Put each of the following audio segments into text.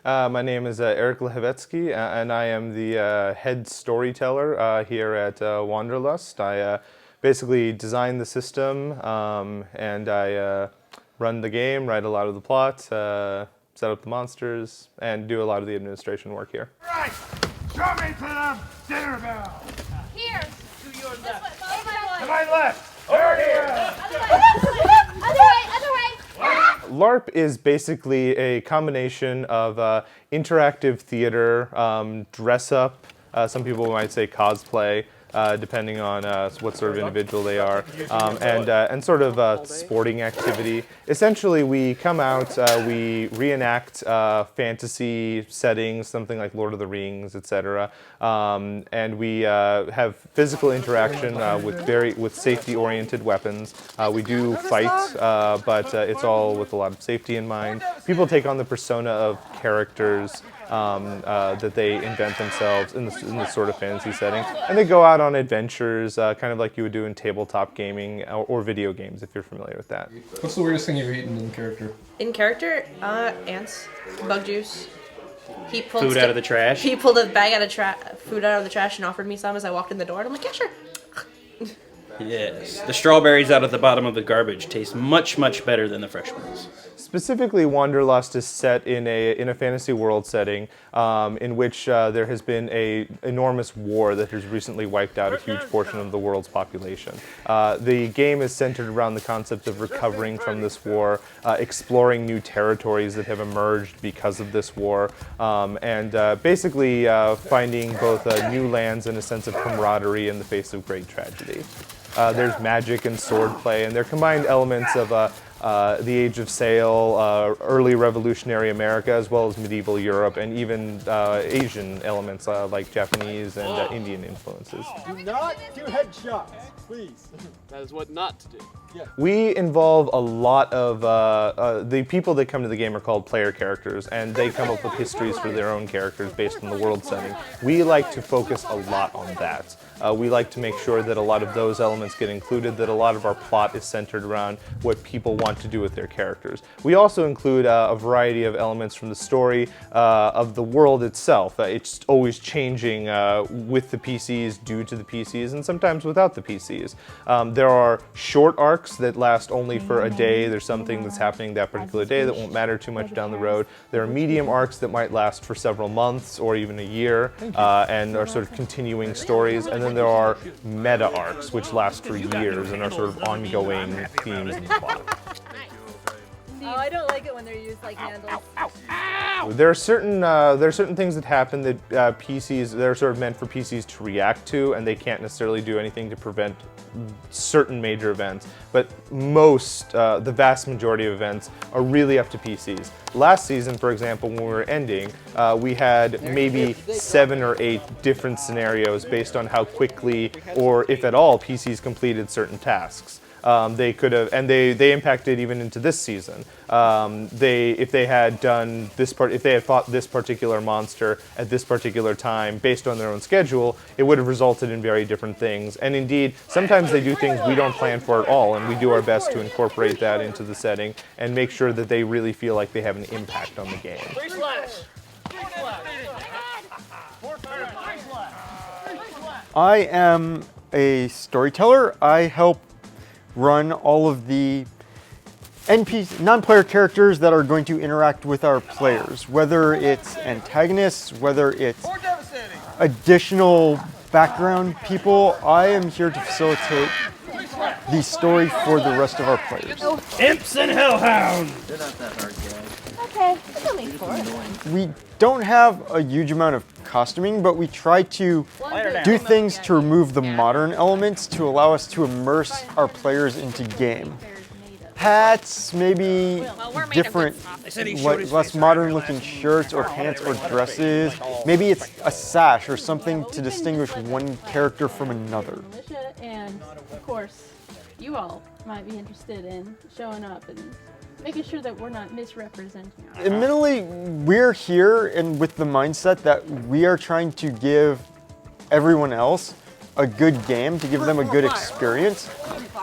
My name is Eric Lehevetsky, and I am the head storyteller here at Wanderlust. I basically design the system, and I run the game, write a lot of the plot, set up the monsters, and do a lot of the administration work here. Right! Show me to the dinner bell! Here! To your left. To my left! Over here! Other way! LARP is basically a combination of interactive theater, dress-up, some people might say cosplay, depending on what sort of individual they are, and sort of sporting activity. Essentially, we come out, we reenact fantasy settings, something like Lord of the Rings, etc., and we have physical interaction with safety-oriented weapons. We do fight, but it's all with a lot of safety in mind. People take on the persona of characters that they invent themselves in this sort of fantasy setting, and they go out on adventures, kind of like you would do in tabletop gaming or video games, if you're familiar with that. What's the weirdest thing you've eaten in character? In character, ants, bug juice. He pulled Food out of the trash? He pulled a bag of food out of the trash and offered me some as I walked in the door, and I'm like, yeah, sure. Yes. The strawberries out at the bottom of the garbage taste much, much better than the fresh ones. Specifically, Wanderlust is set in a fantasy world setting in which there has been an enormous war that has recently wiped out a huge portion of the world's population. The game is centered around the concept of recovering from this war, exploring new territories that have emerged because of this war, and basically finding both new lands and a sense of camaraderie in the face of great tragedy. There's magic and swordplay, and they're combined elements of the Age of Sail, early revolutionary America, as well as medieval Europe, and even Asian elements like Japanese and Indian influences. Do not do headshots, please. That is what not to do. Yeah. We involve a lot of, the people that come to the game are called player characters, and they come up with histories for their own characters based on the world setting. We like to focus a lot on that. We like to make sure that a lot of those elements get included, that a lot of our plot is centered around what people want to do with their characters. We also include a variety of elements from the story of the world itself. It's always changing with the PCs, due to the PCs, and sometimes without the PCs. There are short arcs that last only for a day. There's something that's happening that particular day that won't matter too much down the road. There are medium arcs that might last for several months or even a year and are sort of continuing stories. And then there are meta arcs, which last for years and are sort of ongoing themes in the plot. Oh, I don't like it when they're used like handles. There are certain things that happen that they're sort of meant for PCs to react to, and they can't necessarily do anything to prevent certain major events. But the vast majority of events are really up to PCs. Last season, for example, when we were ending, we had maybe 7 or 8 different scenarios based on how quickly, or if at all, PCs completed certain tasks. They could have, and they impacted even into this season. If they had fought this particular monster at this particular time based on their own schedule, it would have resulted in very different things. And indeed, sometimes they do things we don't plan for at all, and we do our best to incorporate that into the setting and make sure that they really feel like they have an impact on the game. I am a storyteller. I help run all of the non-player characters that are going to interact with our players, whether it's antagonists, whether it's additional background people. I am here to facilitate the story for the rest of our players. Imps and hellhounds! They're not that hard, guys. Okay, that's only 4. We don't have a huge amount of costuming, but we try to do things to remove the modern elements to allow us to immerse our players into game. Hats, maybe different, less modern looking shirts or pants or dresses. Maybe it's a sash or something to distinguish one character from another. And of course, you all might be interested in showing up and making sure that we're not misrepresenting ourselves. Admittedly, we're here and with the mindset that we are trying to give everyone else a good game, to give them a good experience.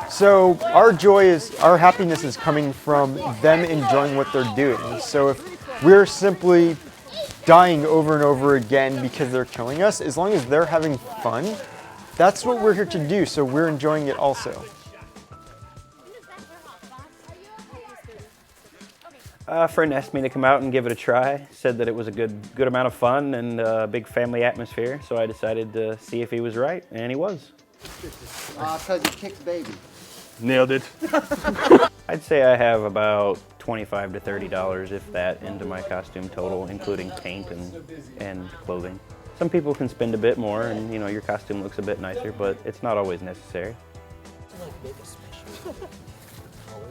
So our happiness is coming from them enjoying what they're doing. So if we're simply dying over and over again because they're killing us. As long as they're having fun, that's what we're here to do, so we're enjoying it also. A friend asked me to come out and give it a try. Said that it was a good amount of fun and a big family atmosphere. So I decided to see if he was right, and he was. Because he kicked baby. Nailed it. I'd say I have about $25 to $30, if that, into my costume total, including paint and clothing. Some people can spend a bit more, and your costume looks a bit nicer, but it's not always necessary.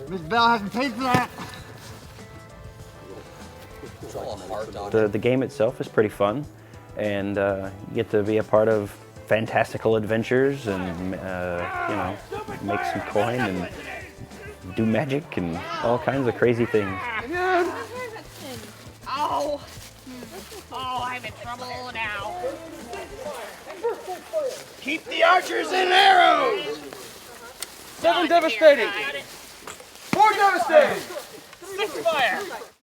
Miss Bell hasn't paid for that. The game itself is pretty fun, and you get to be a part of fantastical adventures and make some coin and do magic and all kinds of crazy things. Oh! Oh, I'm in trouble now. Keep the archers and arrows! 7 devastating! 4 devastating! 6 fire!